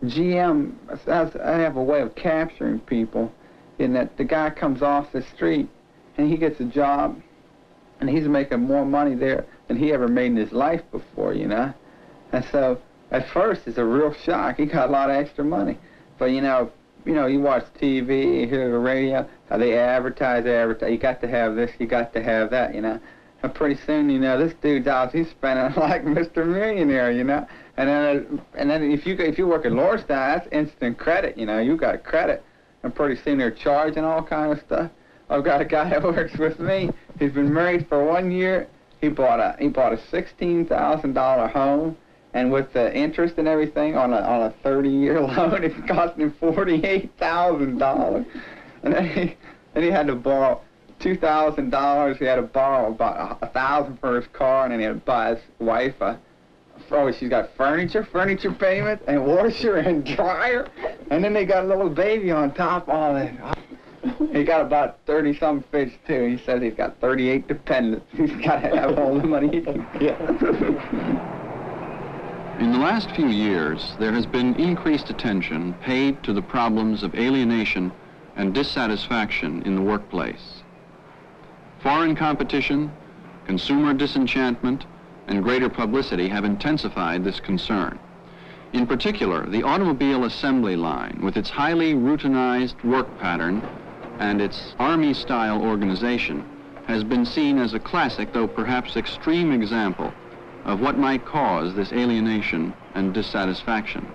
GM, I have a way of capturing people in that the guy comes off the street and he gets a job and he's making more money there than he ever made in his life before, you know. And so at first it's a real shock. He got a lot of extra money. But you watch TV, you hear the radio, how they advertise, you got to have this, you got to have that, you know. And pretty soon, you know, this dude's out, he's spending like Mr. Millionaire, you know. And then if you work at Lordstown, that's instant credit, you know. You got credit, and pretty soon they're charging all kind of stuff. I've got a guy that works with me. He's been married for 1 year. He bought a $16,000 home, and with the interest and everything on a 30-year loan, it's costing him $48,000. And then he had to borrow $2,000. He had to borrow about $1,000 for his car, and then he had to buy his wife she's got furniture payments, and washer and dryer, and then they got a little baby on top of all that. He got about 30-some fish too. He says he's got 38 dependents. He's got to have all the money he can get. In the last few years, there has been increased attention paid to the problems of alienation and dissatisfaction in the workplace. Foreign competition, consumer disenchantment, and greater publicity have intensified this concern. In particular, the automobile assembly line, with its highly routinized work pattern and its Army-style organization, has been seen as a classic, though perhaps extreme, example of what might cause this alienation and dissatisfaction.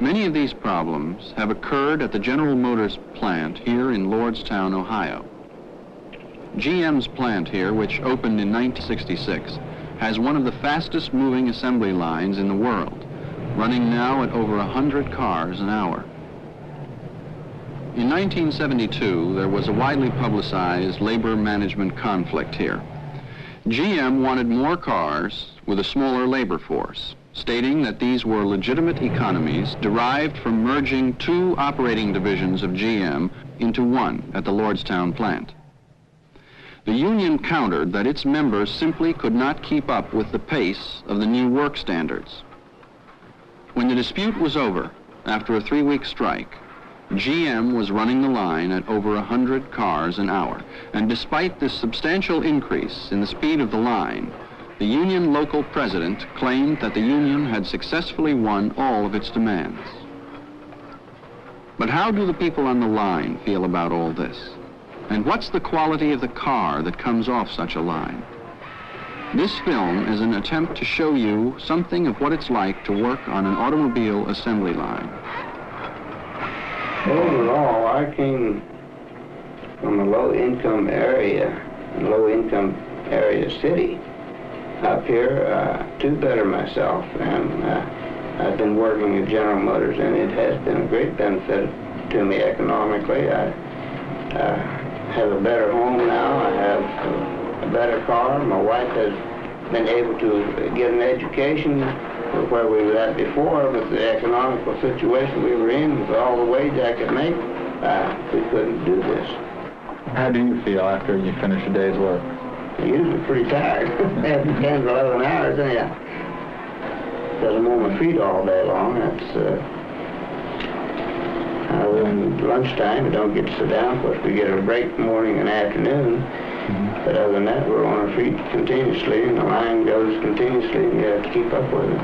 Many of these problems have occurred at the General Motors plant here in Lordstown, Ohio. GM's plant here, which opened in 1966, has one of the fastest moving assembly lines in the world, running now at over 100 cars an hour. In 1972, there was a widely publicized labor management conflict here. GM wanted more cars with a smaller labor force, stating that these were legitimate economies derived from merging two operating divisions of GM into one at the Lordstown plant. The union countered that its members simply could not keep up with the pace of the new work standards. When the dispute was over, after a 3-week strike, GM was running the line at over 100 cars an hour, and despite this substantial increase in the speed of the line, the union local president claimed that the union had successfully won all of its demands. But how do the people on the line feel about all this? And what's the quality of the car that comes off such a line? This film is an attempt to show you something of what it's like to work on an automobile assembly line. Overall, I came from a low-income area, city, up here to better myself, and I've been working at General Motors, and it has been a great benefit to me economically. I have a better home now. I have a better car. My wife has been able to get an education where we were at before, but the economical situation we were in, with all the wage I could make, we couldn't do this. How do you feel after you finish a day's work? I'm usually pretty tired. After 10 to 11 hours, anyhow. Because I'm on my feet all day long. When lunchtime, we don't get to sit down. Of course, we get a break morning and afternoon. But other than that, we're on our feet continuously, and the line goes continuously, and you have to keep up with it.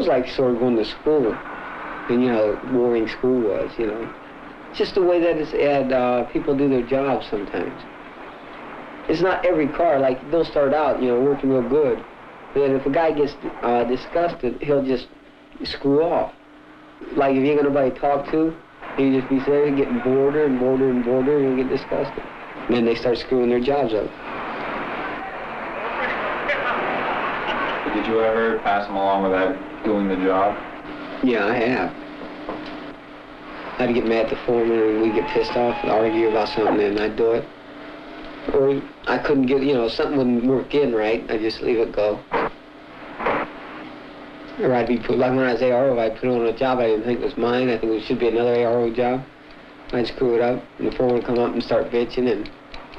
Like sort of going to school, and you know how boring school was, you know. It's just the way that people do their jobs sometimes. It's not every car, like they'll start out, you know, working real good, Then if a guy gets disgusted, he'll just screw off. Like if you ain't got nobody to talk to, he'll just be there getting border and border and border, and he'll get disgusted. And then they start screwing their jobs up. Did you ever pass them along without doing the job? Yeah, I have. I'd get mad at the foreman and we'd get pissed off and argue about something and I'd do it. Or I couldn't get, you know, something wouldn't work in right, I'd just leave it go. Or I'd be put, like when I was ARO, I'd put on a job I didn't think was mine. I think it should be another ARO job. I'd screw it up and the foreman would come up and start bitching and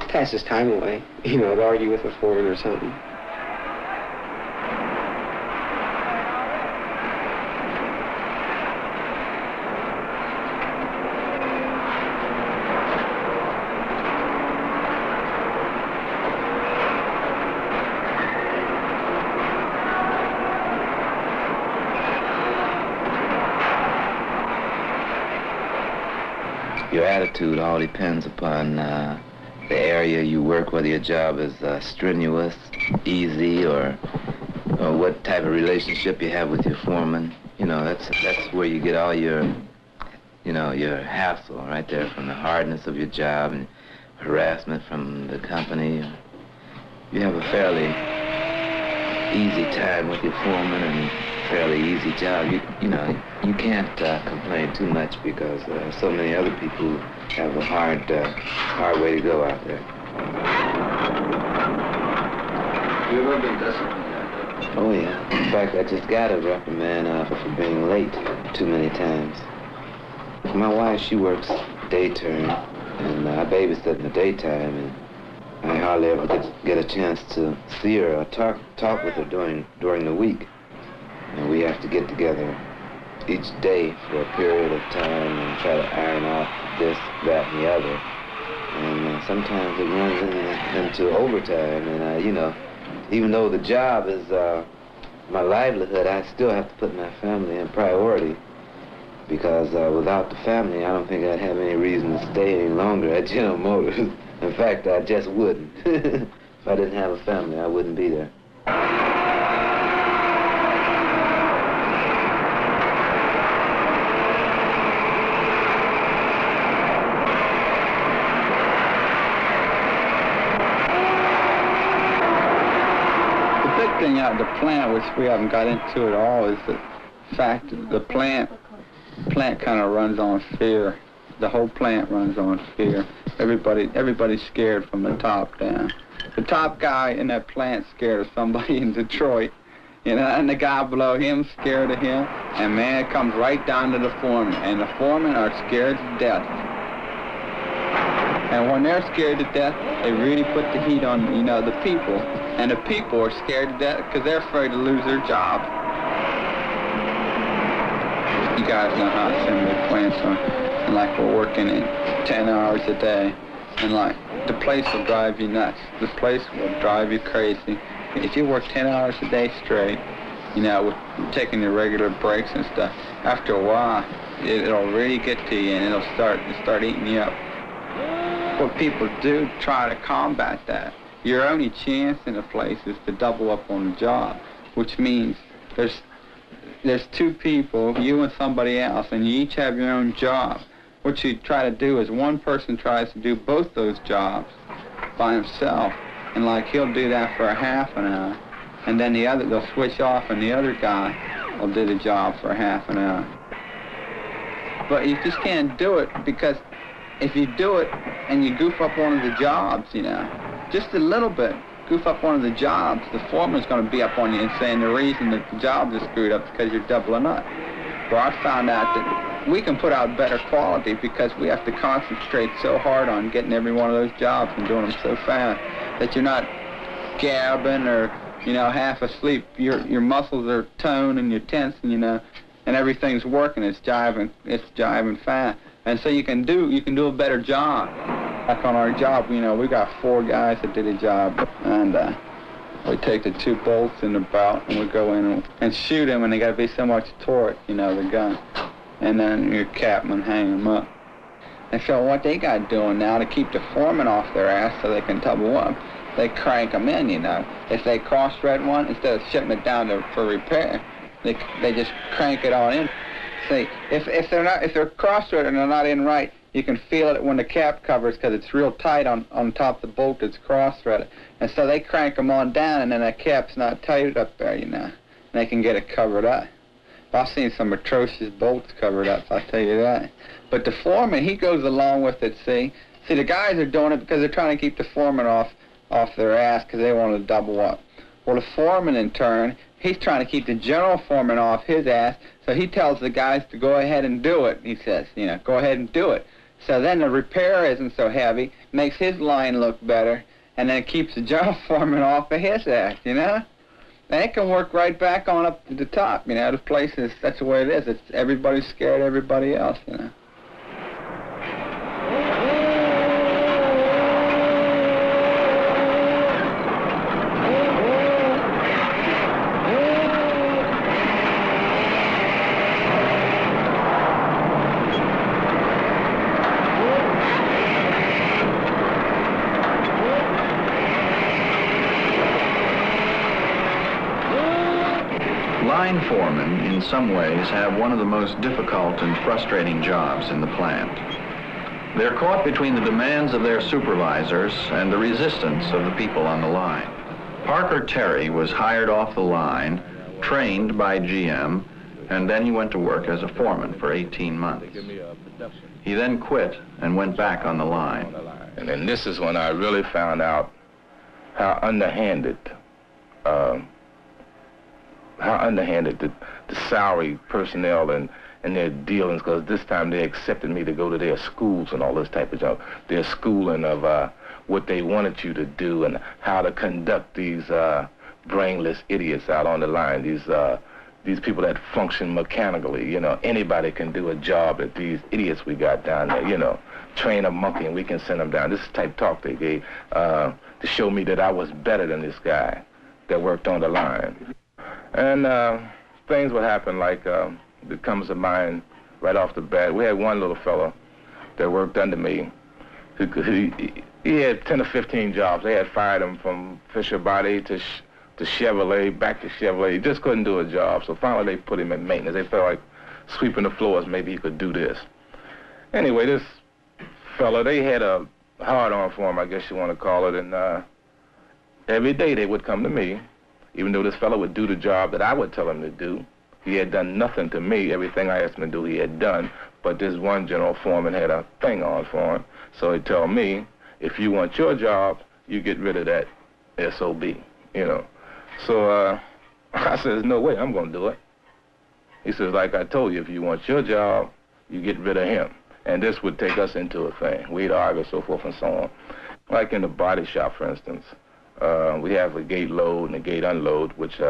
pass his time away. You know, to argue with the foreman or something. Your attitude all depends upon the area you work, whether your job is strenuous, easy, or what type of relationship you have with your foreman. You know, that's where you get all your, you know, your hassle right there, from the hardness of your job and harassment from the company. You have a fairly easy time with your foreman and fairly easy job. You know, you can't complain too much because so many other people have a hard way to go out there. You ever been disciplined? Oh yeah. In fact, I just got a reprimand for being late too many times. My wife, she works day turn, and I babysit in the daytime, and I hardly ever get a chance to see her or talk with her during the week. And we have to get together each day for a period of time and try to iron out this, that, and the other. And sometimes it runs into overtime. And, you know, even though the job is my livelihood, I still have to put my family in priority. Because without the family, I don't think I'd have any reason to stay any longer at General Motors. In fact, I just wouldn't. If I didn't have a family, I wouldn't be there. Thing out of the plant, which we haven't got into at all, is the fact that the plant kind of runs on fear. The whole plant runs on fear. Everybody's scared from the top down. The top guy in that plant's scared of somebody in Detroit, you know, and the guy below him scared of him, and man, it comes right down to the foreman, and the foremen are scared to death. And when they're scared to death, they really put the heat on, you know, the people. And the people are scared to death because they're afraid to lose their job. You guys know how assembly plants are. And like we're working in 10 hours a day. And like the place will drive you nuts. The place will drive you crazy. If you work 10 hours a day straight, you know, with taking your regular breaks and stuff, after a while, it'll really get to you and it'll start eating you up. What people do try to combat that. Your only chance in a place is to double up on the job, which means there's two people, you and somebody else, and you each have your own job. What you try to do is one person tries to do both those jobs by himself, and like he'll do that for a half an hour, and then they'll switch off, and the other guy will do the job for a half an hour. But you just can't do it, because if you do it and you goof up one of the jobs, you know, just a little bit, goof up one of the jobs, the foreman's going to be up on you and saying the reason that the jobs are screwed up is because you're doubling up. Well, I found out that we can put out better quality because we have to concentrate so hard on getting every one of those jobs and doing them so fast that you're not gabbing or, you know, half asleep. Your muscles are toned and you're tense, and, you know, and everything's working. It's jiving fast. And so you can do a better job. Like on our job, you know, we got 4 guys that did a job, and we take the 2 bolts in the belt and we go in and shoot them, and they got to be so much torque, you know, the gun, and then your capman hang them up. And so what they got doing now to keep the foreman off their ass so they can double up they crank them in, you know. If they cross-thread one, instead of shipping it down for repair, they just crank it on in. See, if they're cross-threaded and they're not in right, you can feel it when the cap covers because it's real tight on top of the bolt that's cross-threaded. And so they crank them on down, and then that cap's not tight up there, you know. And they can get it covered up. I've seen some atrocious bolts covered up, I'll tell you that. But the foreman, he goes along with it, see. See, the guys are doing it because they're trying to keep the foreman off their ass because they want to double up. Well, the foreman, in turn, he's trying to keep the general foreman off his ass, so he tells the guys to go ahead and do it, he says, you know, go ahead and do it. So then the repair isn't so heavy, makes his line look better, and then it keeps the general foreman off of his ass, you know? And it can work right back on up to the top, you know. The place is, that's the way it is. It's everybody's scared of everybody else, you know. Line foremen, in some ways, have one of the most difficult and frustrating jobs in the plant. They're caught between the demands of their supervisors and the resistance of the people on the line. Parker Terry was hired off the line, trained by GM, and then he went to work as a foreman for 18 months. He then quit and went back on the line. And then this is when I really found out how underhanded the salary personnel and their dealings, because this time they accepted me to go to their schools and all this type of job. Their schooling of what they wanted you to do and how to conduct these brainless idiots out on the line, these people that function mechanically. You know, anybody can do a job that these idiots we got down there, you know. Train a monkey and we can send them down. This is the type talk they gave to show me that I was better than this guy that worked on the line. And things would happen like, that comes to mind right off the bat. We had one little fellow that worked under me. He had 10 or 15 jobs. They had fired him from Fisher Body to Chevrolet, back to Chevrolet. He just couldn't do a job. So finally they put him in maintenance. They felt like sweeping the floors, maybe he could do this. Anyway, this fella, they had a hard-on for him, I guess you want to call it. And every day they would come to me, even though this fellow would do the job that I would tell him to do. He had done nothing to me. Everything I asked him to do, he had done. But this one general foreman had a thing on for him. So he'd tell me, if you want your job, you get rid of that SOB, you know. So I says, no way, I'm going to do it. He says, like I told you, if you want your job, you get rid of him. And this would take us into a thing. We'd argue, so forth and so on. Like in the body shop, for instance. We have a gate load and a gate unload, which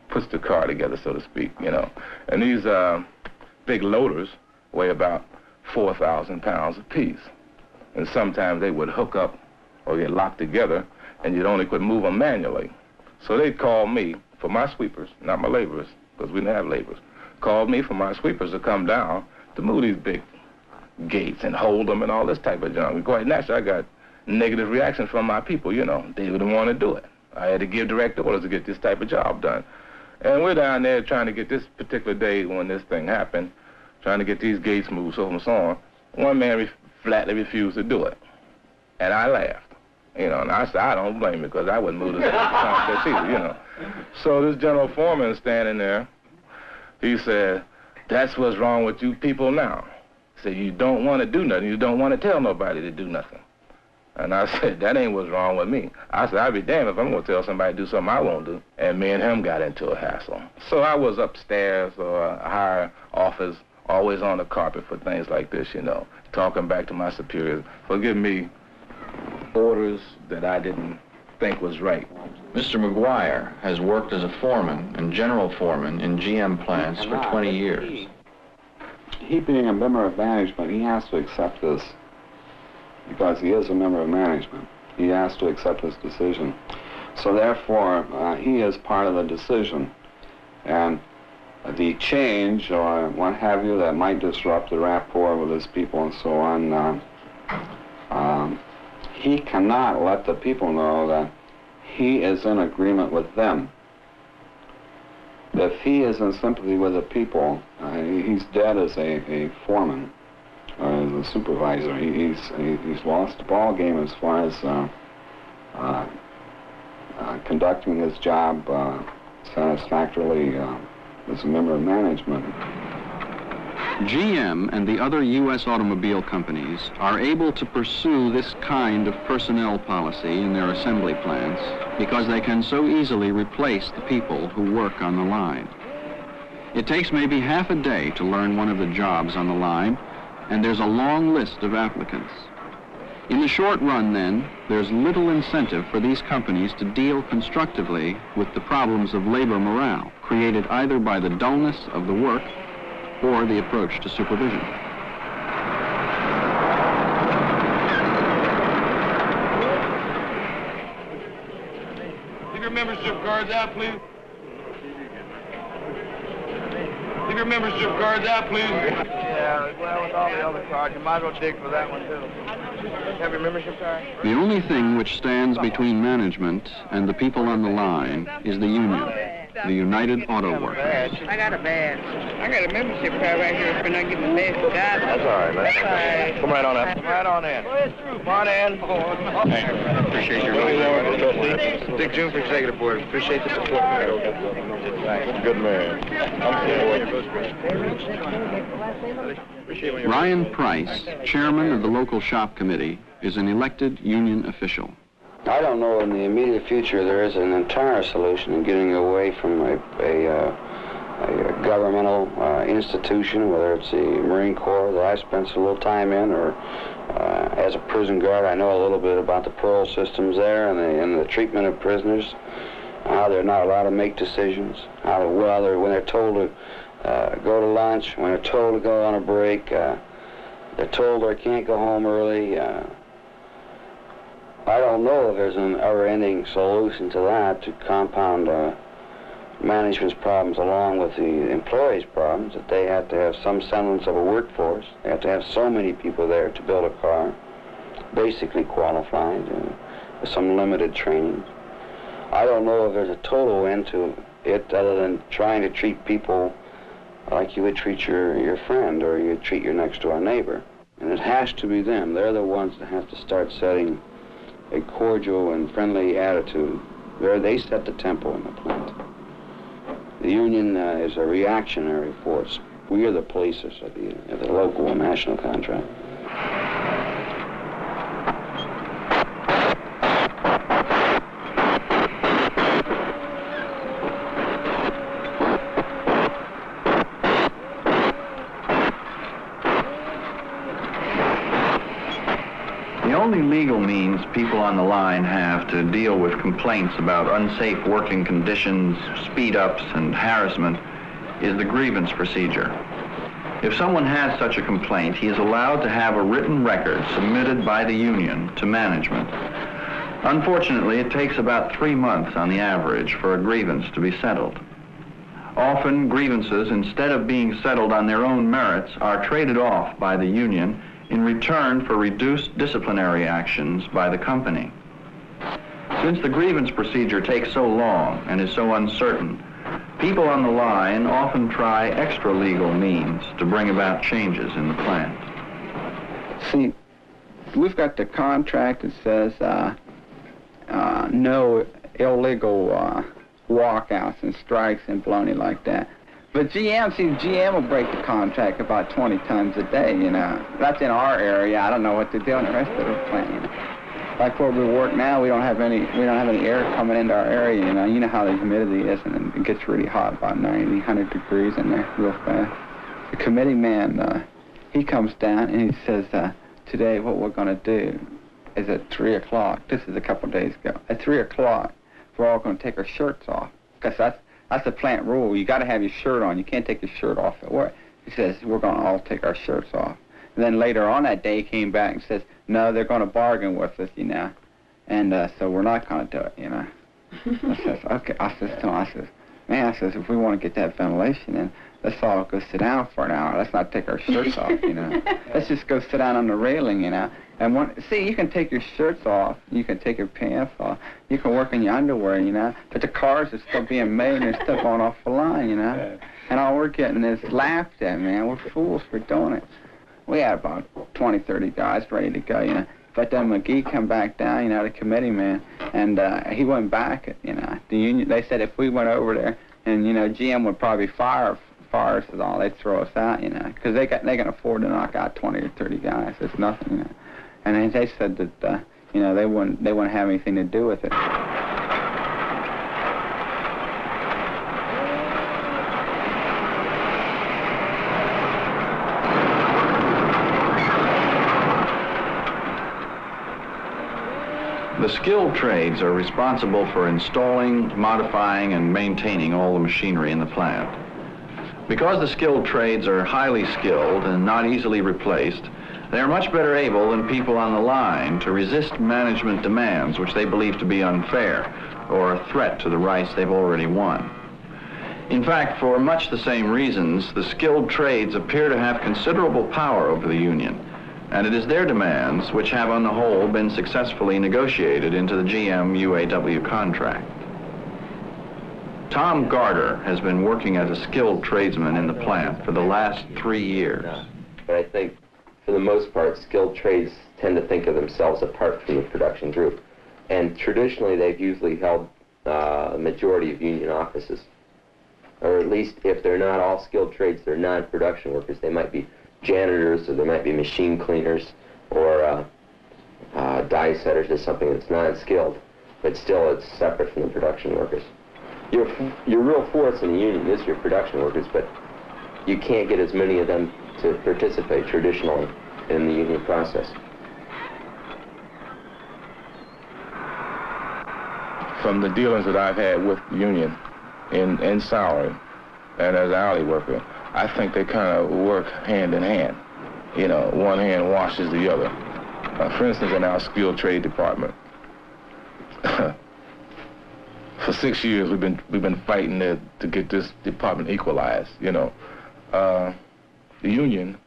puts the car together, so to speak, you know. And these big loaders weigh about 4,000 pounds apiece. And sometimes they would hook up or get locked together, and you'd only could move them manually. So they'd call me for my sweepers, not my laborers, because we didn't have laborers. Called me for my sweepers to come down to move these big gates and hold them and all this type of junk. Quite naturally, I got negative reactions from my people, you know. They didn't want to do it. I had to give direct orders to get this type of job done. And we're down there trying to get this particular day when this thing happened, trying to get these gates moved, so and so on. One man flatly refused to do it. And I laughed. You know, and I said, I don't blame you, because I wouldn't move this contest either, you know. So this general foreman is standing there. He said, that's what's wrong with you people now. He said, you don't want to do nothing. You don't want to tell nobody to do nothing. And I said, that ain't what's wrong with me. I said, I'd be damned if I'm going to tell somebody to do something I won't do. And me and him got into a hassle. So I was upstairs or a higher office, always on the carpet for things like this, you know, talking back to my superiors for giving me orders that I didn't think was right. Mr. McGuire has worked as a foreman and general foreman in GM plants for 20 years. He being a member of management, he has to accept this because he is a member of management. He has to accept this decision. So therefore, he is part of the decision. And the change or what have you that might disrupt the rapport with his people and so on, he cannot let the people know that he is in agreement with them. If he is in sympathy with the people, he's dead as a foreman or as a supervisor. He's lost the ball game as far as conducting his job satisfactorily as a member of management. GM and the other U.S. automobile companies are able to pursue this kind of personnel policy in their assembly plants because they can so easily replace the people who work on the line. It takes maybe half a day to learn one of the jobs on the line, and there's a long list of applicants. In the short run, then, there's little incentive for these companies to deal constructively with the problems of labor morale created either by the dullness of the work or the approach to supervision. Give your membership cards out, please. Give your membership cards out, please. Yeah, well, with all the other cards, you might as well dig for that one, too. Have your membership card? The only thing which stands between management and the people on the line is the union, the United Auto Workers. I got a badge. I got a membership card right here for not getting a badge for God. That's all right, man. That's all right. Come right on up. Come right on in. Come on in. Thank you. Appreciate your really Dick June for Executive Board. Appreciate the support. Thanks. Good man. Ryan Price, chairman of the local shop committee, is an elected union official. I don't know in the immediate future there is an entire solution in getting away from a governmental institution, whether it's the Marine Corps that I spent a little time in, or as a prison guard. I know a little bit about the parole systems there and the treatment of prisoners, how they're not allowed to make decisions, how when they're told to go to lunch, when they're told to go on a break, they're told they can't go home early. I don't know if there's an ever-ending solution to that, to compound management's problems along with the employees' problems, that they have to have some semblance of a workforce. They have to have so many people there to build a car, basically qualified, with some limited training. I don't know if there's a total end to it other than trying to treat people like you would treat your friend or you'd treat your next-door neighbor. And it has to be them. They're the ones that have to start setting a cordial and friendly attitude. They set the tempo in the plant. The union is a reactionary force. We are the policers of the local and national contract. The only legal means people on the line have to deal with complaints about unsafe working conditions, speed-ups, and harassment is the grievance procedure. If someone has such a complaint, he is allowed to have a written record submitted by the union to management. Unfortunately, it takes about 3 months on the average for a grievance to be settled. Often, grievances, instead of being settled on their own merits, are traded off by the union in return for reduced disciplinary actions by the company. Since the grievance procedure takes so long and is so uncertain, people on the line often try extra-legal means to bring about changes in the plant. See, we've got the contract that says no illegal walkouts and strikes and baloney like that. But GM will break the contract about 20 times a day, you know. That's in our area. I don't know what they do in the rest of the plant, you know. Like where we work now, we don't have any air coming into our area, you know. You know how the humidity is, and it gets really hot, about 90, 100 degrees in there real fast. The committee man, he comes down and he says, today what we're going to do is at 3 o'clock, this is a couple days ago, at 3 o'clock, we're all going to take our shirts off, because that's the plant rule. You got to have your shirt on. You can't take your shirt off at work. He says, we're going to all take our shirts off. And then later on that day, he came back and says, no, they're going to bargain with us, you know. And so we're not going to do it, you know. I says, okay. I says to him, man, I says, if we want to get that ventilation in, let's all go sit down for an hour. Let's not take our shirts off, you know. Let's just go sit down on the railing, you know. And see, you can take your shirts off, you can take your pants off, you can work in your underwear, you know, but the cars are still being made and they're still going off the line, you know. And all we're getting is laughed at, man. We're fools for doing it. We had about 20, 30 guys ready to go, you know. But then McGee come back down, you know, the committee man, and he went back, you know. The union, they said if we went over there, and, you know, GM would probably fire us and all, they'd throw us out, you know, because they can afford to knock out 20 or 30 guys. It's nothing, you know. And they said that, you know, they wouldn't have anything to do with it. The skilled trades are responsible for installing, modifying, and maintaining all the machinery in the plant. Because the skilled trades are highly skilled and not easily replaced, they are much better able than people on the line to resist management demands which they believe to be unfair or a threat to the rights they've already won. In fact, for much the same reasons, the skilled trades appear to have considerable power over the union, and it is their demands which have on the whole been successfully negotiated into the GM UAW contract. Tom Garter has been working as a skilled tradesman in the plant for the last 3 years. But I think, for the most part, skilled trades tend to think of themselves apart from the production group. And traditionally, they've usually held a majority of union offices. Or at least, if they're not all skilled trades, they're non-production workers. They might be janitors, or there might be machine cleaners, or die setters, or something that's non-skilled. But still, it's separate from the production workers. Your real force in the union is your production workers, but you can't get as many of them to participate traditionally in the union process. From the dealings that I've had with the union in salary and as an hourly worker, I think they kind of work hand in hand. You know, one hand washes the other. For instance, in our skilled trade department, for 6 years we've been fighting to get this department equalized. You know, the union,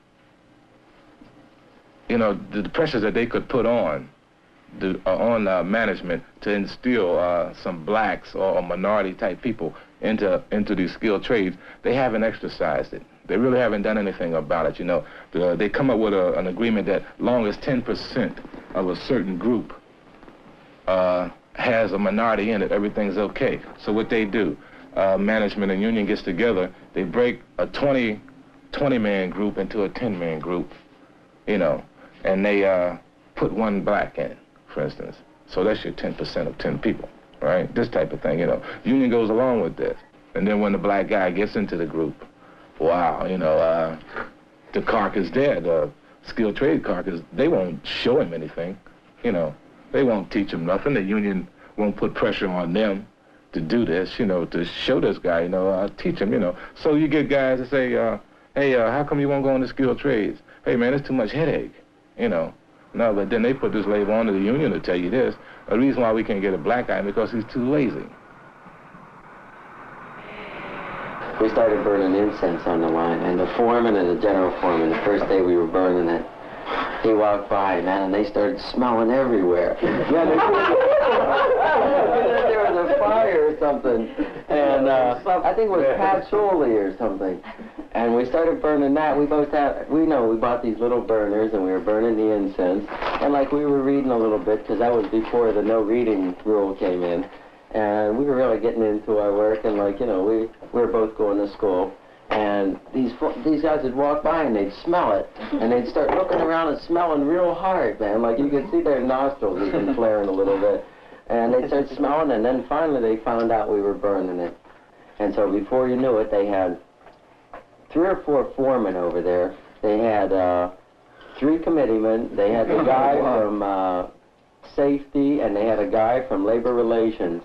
you know, the pressures that they could put on management to instill some blacks or minority type people into these skilled trades, they haven't exercised it. They really haven't done anything about it. You know, they come up with an agreement that long as 10% of a certain group has a minority in it, everything's okay. So what they do, management and union gets together, they break a 20-man group into a 10-man group, you know, and they put one black in, for instance. So that's your 10% of 10 people, right? This type of thing, you know. Union goes along with this. And then when the black guy gets into the group, wow, you know, the carcass there, the skilled trade carcass, they won't show him anything, you know. They won't teach him nothing. The union won't put pressure on them to do this, you know, to show this guy, you know, teach him, you know. So you get guys that say, hey, how come you won't go into skilled trades? Hey, man, it's too much headache, you know. No, but then they put this label onto the union to tell you this. The reason why we can't get a black guy is because he's too lazy. We started burning incense on the line, and the foreman and the general foreman, the first day we were burning it, he walked by, man, and they started smelling everywhere. Yeah, there was a fire or something, and I think it was patchouli or something. And we started burning that. We bought these little burners, and we were burning the incense. And like we were reading a little bit, because that was before the no reading rule came in. And we were really getting into our work, and like, you know, we were both going to school. And these guys would walk by and they'd smell it, and they'd start looking around and smelling real hard, man. Like you could see their nostrils even flaring a little bit. And they'd start smelling, and then finally they found out we were burning it. And so before you knew it, they had 3 or 4 foremen over there. They had 3 committeemen. They had the guy from safety, and they had a guy from labor relations.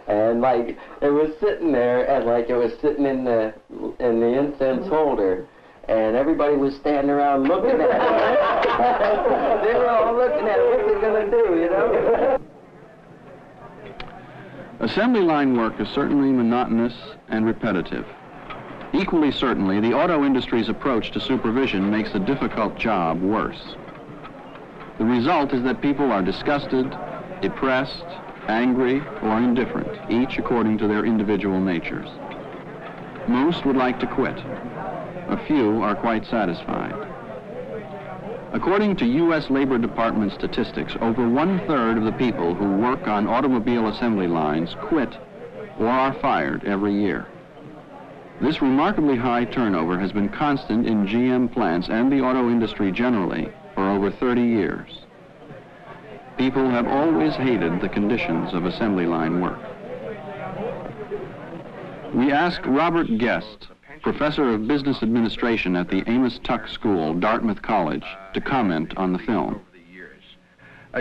And like it was sitting there, and like it was sitting in the incense holder, and everybody was standing around looking at it. They were all looking at it. What's it gonna do, you know? Assembly line work is certainly monotonous and repetitive. Equally certainly, the auto industry's approach to supervision makes a difficult job worse. The result is that people are disgusted, depressed, angry, or indifferent, each according to their individual natures. Most would like to quit. A few are quite satisfied. According to U.S. Labor Department statistics, over 1/3 of the people who work on automobile assembly lines quit or are fired every year. This remarkably high turnover has been constant in GM plants and the auto industry generally for over 30 years. People have always hated the conditions of assembly line work. We asked Robert Guest, professor of business administration at the Amos Tuck School, Dartmouth College, to comment on the film.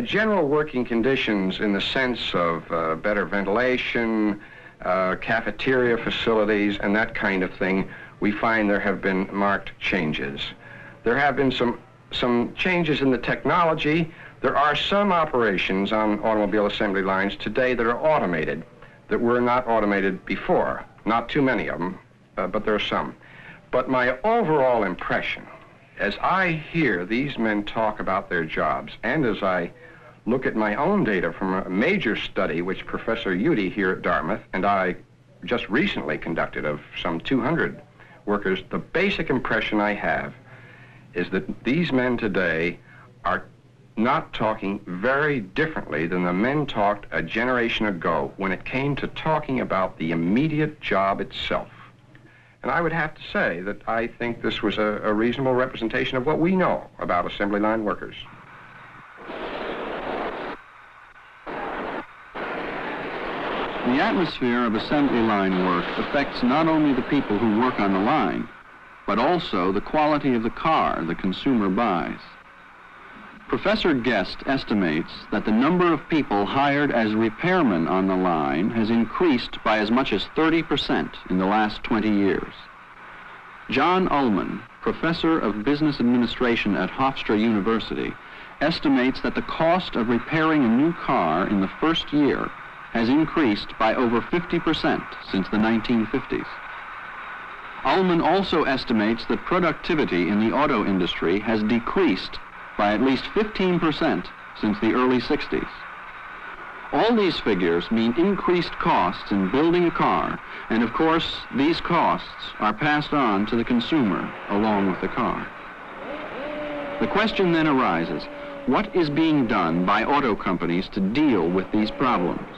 General working conditions in the sense of better ventilation, cafeteria facilities, and that kind of thing, we find there have been marked changes. There have been some changes in the technology. There are some operations on automobile assembly lines today that are automated that were not automated before. Not too many of them, but there are some. But my overall impression, as I hear these men talk about their jobs, and as I look at my own data from a major study which Professor Udy here at Dartmouth and I just recently conducted of some 200 workers, the basic impression I have is that these men today are not talking very differently than the men talked a generation ago when it came to talking about the immediate job itself. And I would have to say that I think this was a reasonable representation of what we know about assembly line workers. The atmosphere of assembly line work affects not only the people who work on the line, but also the quality of the car the consumer buys. Professor Guest estimates that the number of people hired as repairmen on the line has increased by as much as 30% in the last 20 years. John Ullman, professor of business administration at Hofstra University, estimates that the cost of repairing a new car in the first year has increased by over 50% since the 1950s. Ullman also estimates that productivity in the auto industry has decreased by at least 15% since the early 60s. All these figures mean increased costs in building a car, and of course, these costs are passed on to the consumer along with the car. The question then arises, what is being done by auto companies to deal with these problems?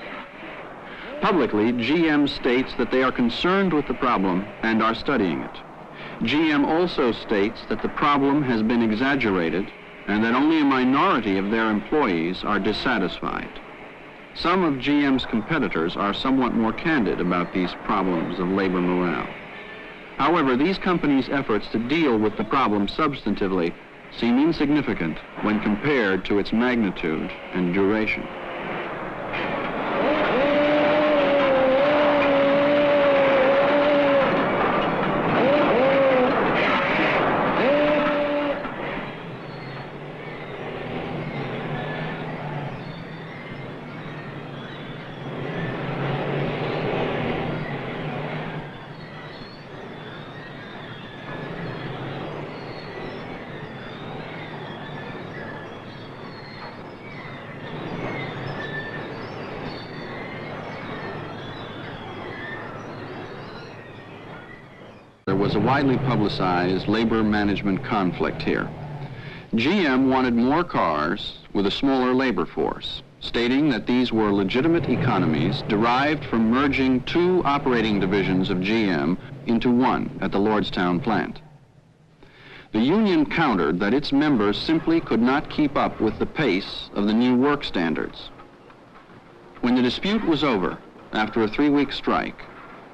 Publicly, GM states that they are concerned with the problem and are studying it. GM also states that the problem has been exaggerated and that only a minority of their employees are dissatisfied. Some of GM's competitors are somewhat more candid about these problems of labor morale. However, these companies' efforts to deal with the problem substantively seem insignificant when compared to its magnitude and duration. There was a widely publicized labor management conflict here. GM wanted more cars with a smaller labor force, stating that these were legitimate economies derived from merging two operating divisions of GM into one at the Lordstown plant. The union countered that its members simply could not keep up with the pace of the new work standards. When the dispute was over, after a 3-week strike,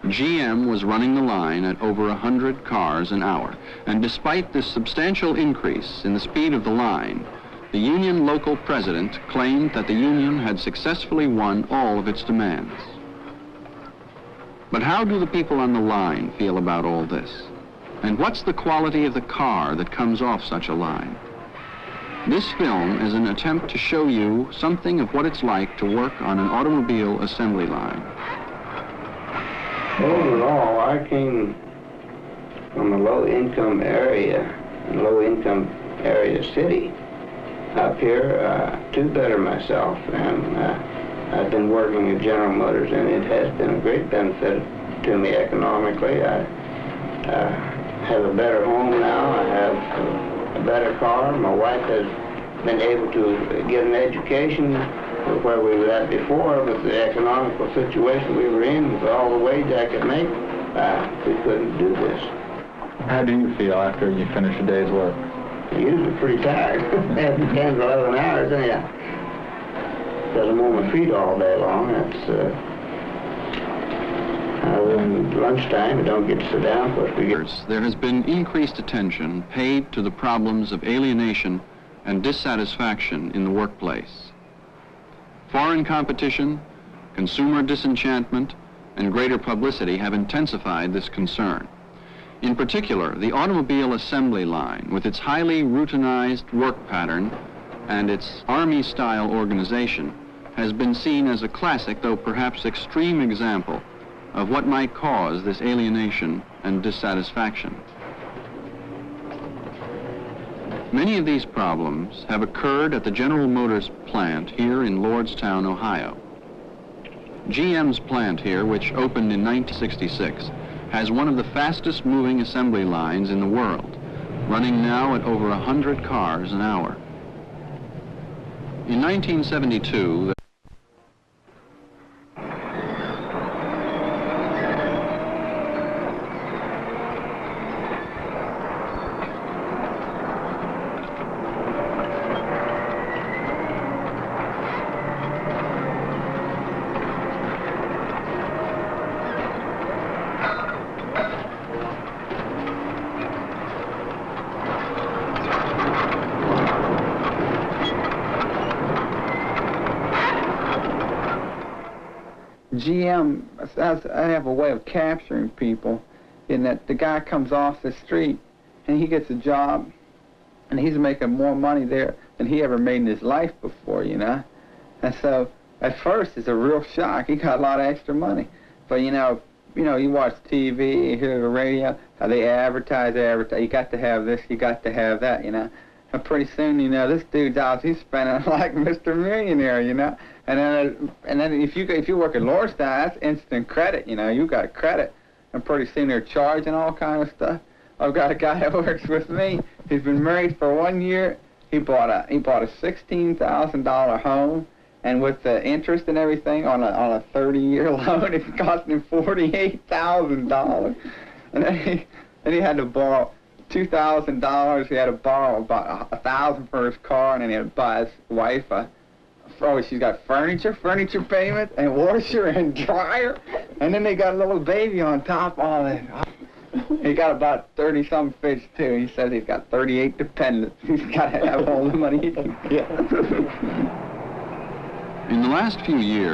GM was running the line at over 100 cars an hour, and despite this substantial increase in the speed of the line, the union local president claimed that the union had successfully won all of its demands. But how do the people on the line feel about all this? And what's the quality of the car that comes off such a line? This film is an attempt to show you something of what it's like to work on an automobile assembly line. Overall, I came from a low-income area, city up here to better myself, and I've been working at General Motors, and it has been a great benefit to me economically. I have a better home now. I have a better car. My wife has been able to get an education where we were at before, but the economical situation we were in, with all the wage I could make, we couldn't do this. How do you feel after you finish a day's work? I'm usually pretty tired, after 10 to 11 hours, anyhow. Because I'm on my feet all day long. That's, in lunchtime, I don't get to sit down. There has been increased attention paid to the problems of alienation and dissatisfaction in the workplace. Foreign competition, consumer disenchantment, and greater publicity have intensified this concern. In particular, the automobile assembly line, with its highly routinized work pattern and its Army-style organization, has been seen as a classic, though perhaps extreme, example of what might cause this alienation and dissatisfaction. Many of these problems have occurred at the General Motors plant here in Lordstown, Ohio. GM's plant here, which opened in 1966, has one of the fastest moving assembly lines in the world, running now at over 100 cars an hour. In 1972, GM, I have a way of capturing people in that the guy comes off the street and he gets a job and he's making more money there than he ever made in his life before, you know. And so at first it's a real shock. He got a lot of extra money. But you watch TV, you hear the radio, how they advertise, you got to have this, you got to have that, you know. And pretty soon, this dude's out, he's spending like Mr. Millionaire, you know. And then if you work at Lordstown, that's instant credit, you got credit. And pretty soon they're charging all kind of stuff. I've got a guy that works with me. He's been married for 1 year. He bought a $16,000 home, and with the interest and everything on a 30-year loan, it's costing him $48,000. And then he had to borrow $2,000. He had to borrow about $1,000 for his car, and then he had to buy his wife she's got furniture payments, and washer and dryer, and then they got a little baby on top of all that. He got about 30-some fish too. He says he's got 38 dependents. He's got to have all the money he can get. in the last few years,